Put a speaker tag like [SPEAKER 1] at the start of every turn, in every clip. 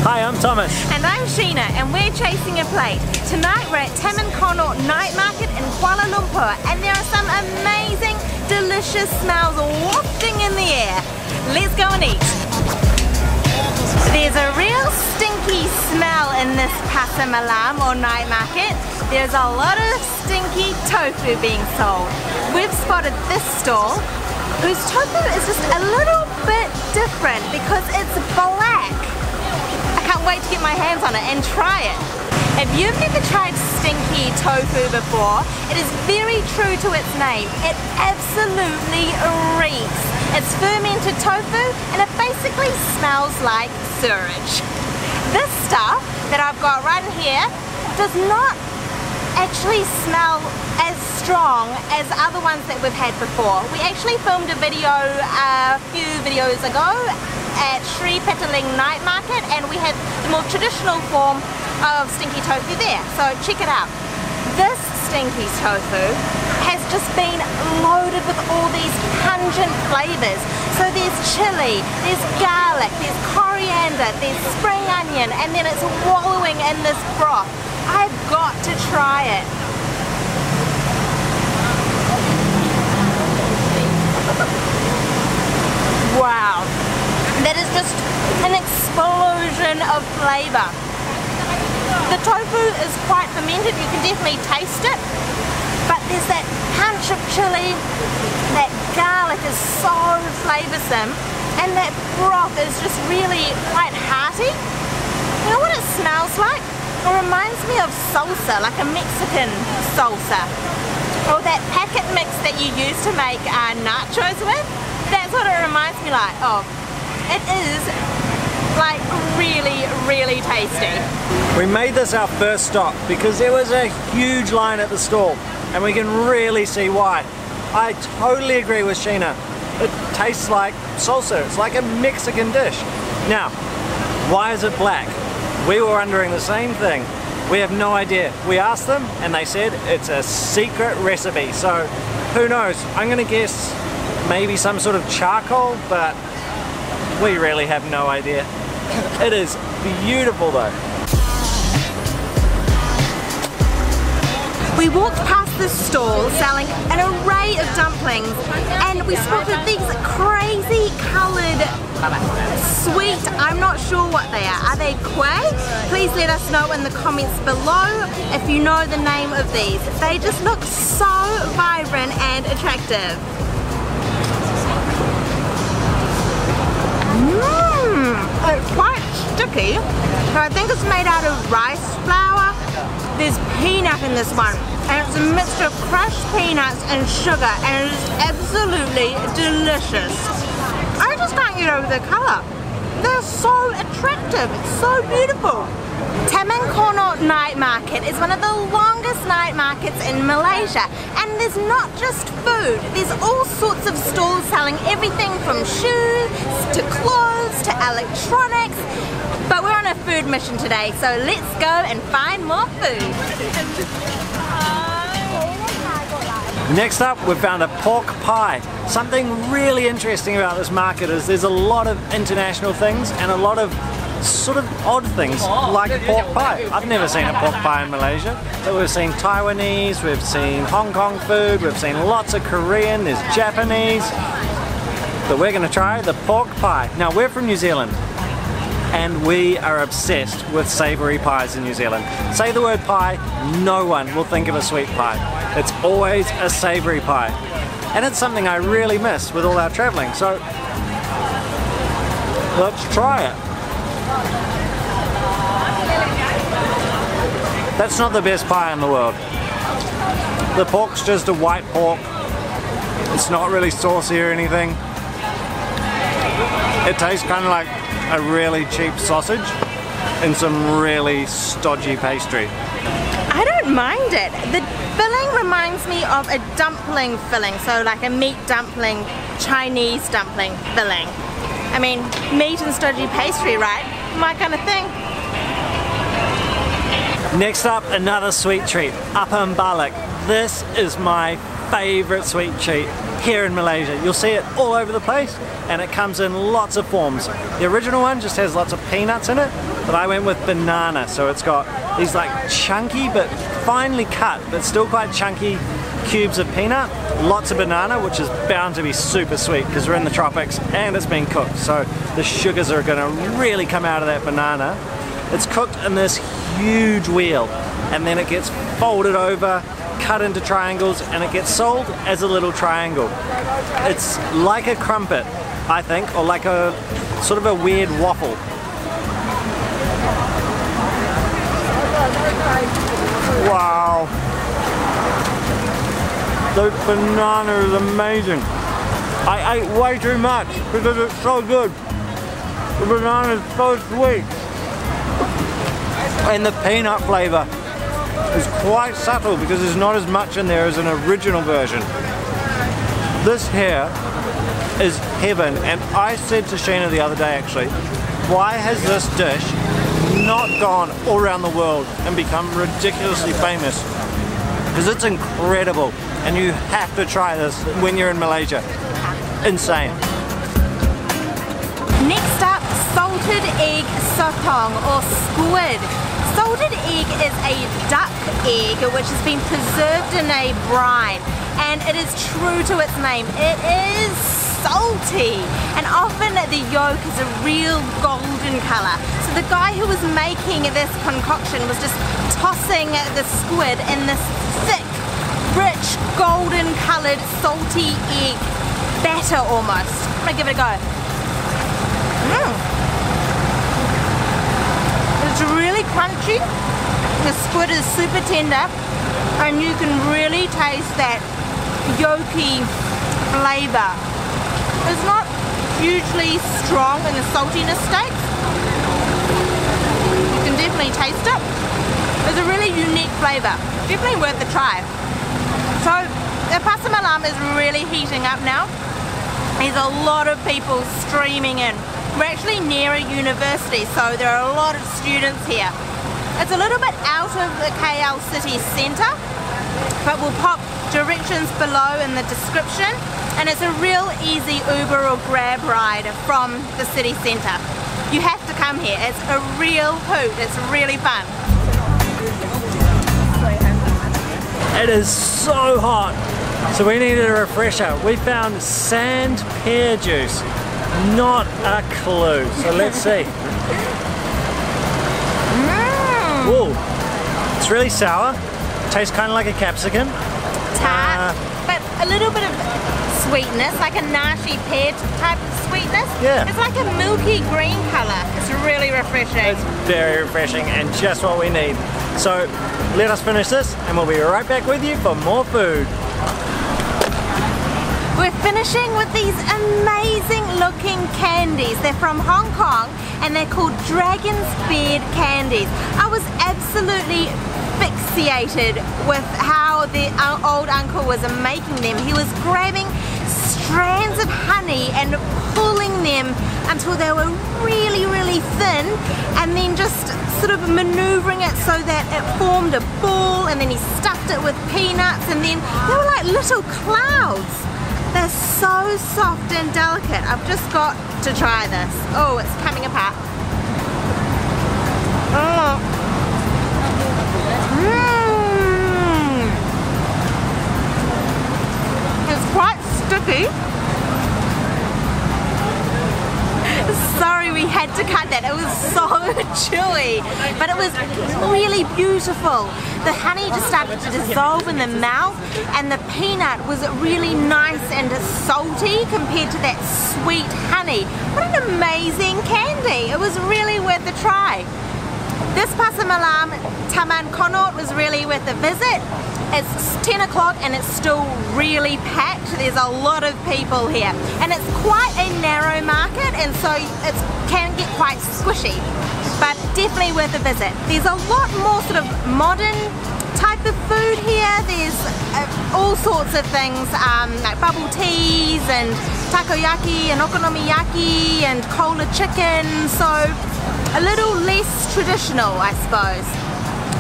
[SPEAKER 1] Hi, I'm Thomas.
[SPEAKER 2] And I'm Sheena, and we're chasing a plate. Tonight we're at Taman Connaught Night Market in Kuala Lumpur, and there are some amazing, delicious smells wafting in the air. Let's go and eat. There's a real stinky smell in this Pasar Malam or night market. There's a lot of stinky tofu being sold. We've spotted this stall, whose tofu is just a little bit different because it's black. I can't wait to get my hands on it and try it. If you've never tried stinky tofu before, it is very true to its name. It absolutely reeks. It's fermented tofu and it basically smells like sewage. This stuff that I've got right in here does not actually smell as strong as other ones that we've had before. We actually filmed a video a few videos ago at Sri Petaling Night Market, and we had the more traditional form of stinky tofu there, so check it out. This stinky tofu has just been loaded with all these pungent flavors. So there's chili, there's garlic, there's coriander, there's spring onion, and then it's wallowing in this broth. I've got to try it. Wow, that is just an explosion of flavor. The tofu is quite fermented, you can definitely taste it, but there's that punch of chili, that garlic is so flavoursome, and that broth is just really quite hearty. You know what it smells like? It reminds me of salsa, like a Mexican salsa, or that packet mix that you use to make nachos with. That's what it reminds me like of. It is like really, really tasty.
[SPEAKER 1] We made this our first stop because there was a huge line at the stall, and we can really see why. I totally agree with Sheena. It tastes like salsa. It's like a Mexican dish. Now, why is it black? We were wondering the same thing. We have no idea. We asked them and they said it's a secret recipe. So who knows? I'm gonna guess maybe some sort of charcoal, but we really have no idea. It is beautiful though.
[SPEAKER 2] We walked past this stall selling an array of dumplings, and we spotted these crazy coloured sweet, I'm not sure what they are. Are they kueh? Please let us know in the comments below if you know the name of these. They just look so vibrant and attractive. It's quite sticky. So I think it's made out of rice flour. There's peanut in this one, and it's a mixture of crushed peanuts and sugar, and it is absolutely delicious. I just can't get over the colour. They're so attractive, it's so beautiful. Taman Connaught Night Market is one of the longest night markets in Malaysia, and there's not just food, there's all sorts of stalls selling everything from shoes to clothes to electronics. But we're on a food mission today, so let's go and find more food.
[SPEAKER 1] Next up, we found a pork pie. Something really interesting about this market is there's a lot of international things and a lot of sort of odd things like pork pie. I've never seen a pork pie in Malaysia, but we've seen Taiwanese, we've seen Hong Kong food, we've seen lots of Korean, there's Japanese. But we're going to try the pork pie. Now, we're from New Zealand, and we are obsessed with savoury pies in New Zealand. Say the word pie, no one will think of a sweet pie. It's always a savoury pie. And it's something I really miss with all our travelling, so let's try it. That's not the best pie in the world. The pork's just a white pork. It's not really saucy or anything. It tastes kind of like a really cheap sausage and some really stodgy pastry.
[SPEAKER 2] I don't mind it. The filling reminds me of a dumpling filling, so like a meat dumpling, Chinese dumpling filling. I mean, meat and stodgy pastry, right? My kind of thing.
[SPEAKER 1] Next up, another sweet treat, apam balik. This is my favourite sweet treat here in Malaysia. You'll see it all over the place, and it comes in lots of forms. The original one just has lots of peanuts in it, but I went with banana. So it's got these like chunky but finely cut, but still quite chunky cubes of peanut, lots of banana, which is bound to be super sweet because we're in the tropics and it's been cooked. So the sugars are going to really come out of that banana. It's cooked in this huge wheel and then it gets folded over, cut into triangles, and it gets sold as a little triangle. It's like a crumpet, I think, or like a sort of a weird waffle. Wow, the banana is amazing. I ate way too much because it's so good. The banana is so sweet. And the peanut flavour is quite subtle because there's not as much in there as an original version. This here is heaven, and I said to Sheena the other day actually, why has this dish not gone all around the world and become ridiculously famous? Because it's incredible and you have to try this when you're in Malaysia. Insane.
[SPEAKER 2] Next up, salted egg sotong or squid. Salted egg is a duck egg which has been preserved in a brine, and it is true to its name. It is salty, and often the yolk is a real golden colour. So the guy who was making this concoction was just tossing the squid in this thick, rich, golden coloured salty egg batter almost. I'm gonna give it a go. It's really crunchy, the squid is super tender, and you can really taste that yolky flavour. It's not hugely strong in the saltiness state. You can definitely taste it. It's a really unique flavour, definitely worth a try. So the Pasar Malam is really heating up now. There's a lot of people streaming in. We're actually near a university, so there are a lot of students here. It's a little bit out of the KL city centre, but we'll pop directions below in the description, and it's a real easy Uber or Grab ride from the city centre. You have to come here, it's a real hoot, it's really fun.
[SPEAKER 1] It is so hot, so we needed a refresher. We found sand pear juice. Not a clue, so let's see. Whoa, it's really sour. Tastes kind of like a capsicum.
[SPEAKER 2] Tart, but a little bit of sweetness, like a nashi pear type of sweetness.
[SPEAKER 1] Yeah.
[SPEAKER 2] It's like a milky green colour. It's really refreshing.
[SPEAKER 1] It's very refreshing and just what we need. So let us finish this and we'll be right back with you for more food.
[SPEAKER 2] We're finishing with these amazing looking candies. They're from Hong Kong and they're called Dragon's Beard candies. I was absolutely fixated with how the old uncle was making them. He was grabbing strands of honey and pulling them until they were really, really thin, and then just sort of maneuvering it so that it formed a ball, and then he stuffed it with peanuts, and then they were like little clouds. They're so soft and delicate. I've just got to try this. Oh, it's coming apart. Oh. It's quite sticky. Sorry we had to cut that, it was so chewy, but it was really beautiful. The honey just started to dissolve in the mouth, and the peanut was really nice and salty compared to that sweet honey. What an amazing candy! It was really worth a try. This Pasar Malam Taman Connaught was really worth a visit. It's 10 o'clock and it's still really packed. There's a lot of people here, and it's quite a narrow market, and so it can get quite squishy, but definitely worth a visit. There's a lot more sort of modern type of food here. There's all sorts of things like bubble teas and takoyaki and okonomiyaki and cola chicken, so a little less traditional, I suppose,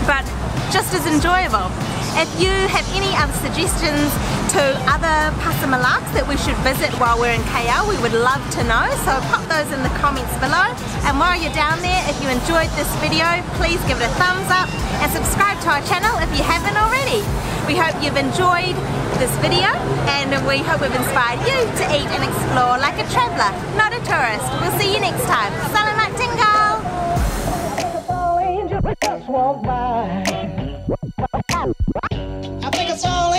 [SPEAKER 2] but just as enjoyable. If you have any other suggestions, to other Pasar Malams that we should visit while we're in KL, we would love to know, so pop those in the comments below. And while you're down there, if you enjoyed this video, please give it a thumbs up and subscribe to our channel if you haven't already. We hope you've enjoyed this video, and we hope we've inspired you to eat and explore like a traveller, not a tourist. We'll see you next time. Salamat tinggal!
[SPEAKER 3] I think it's all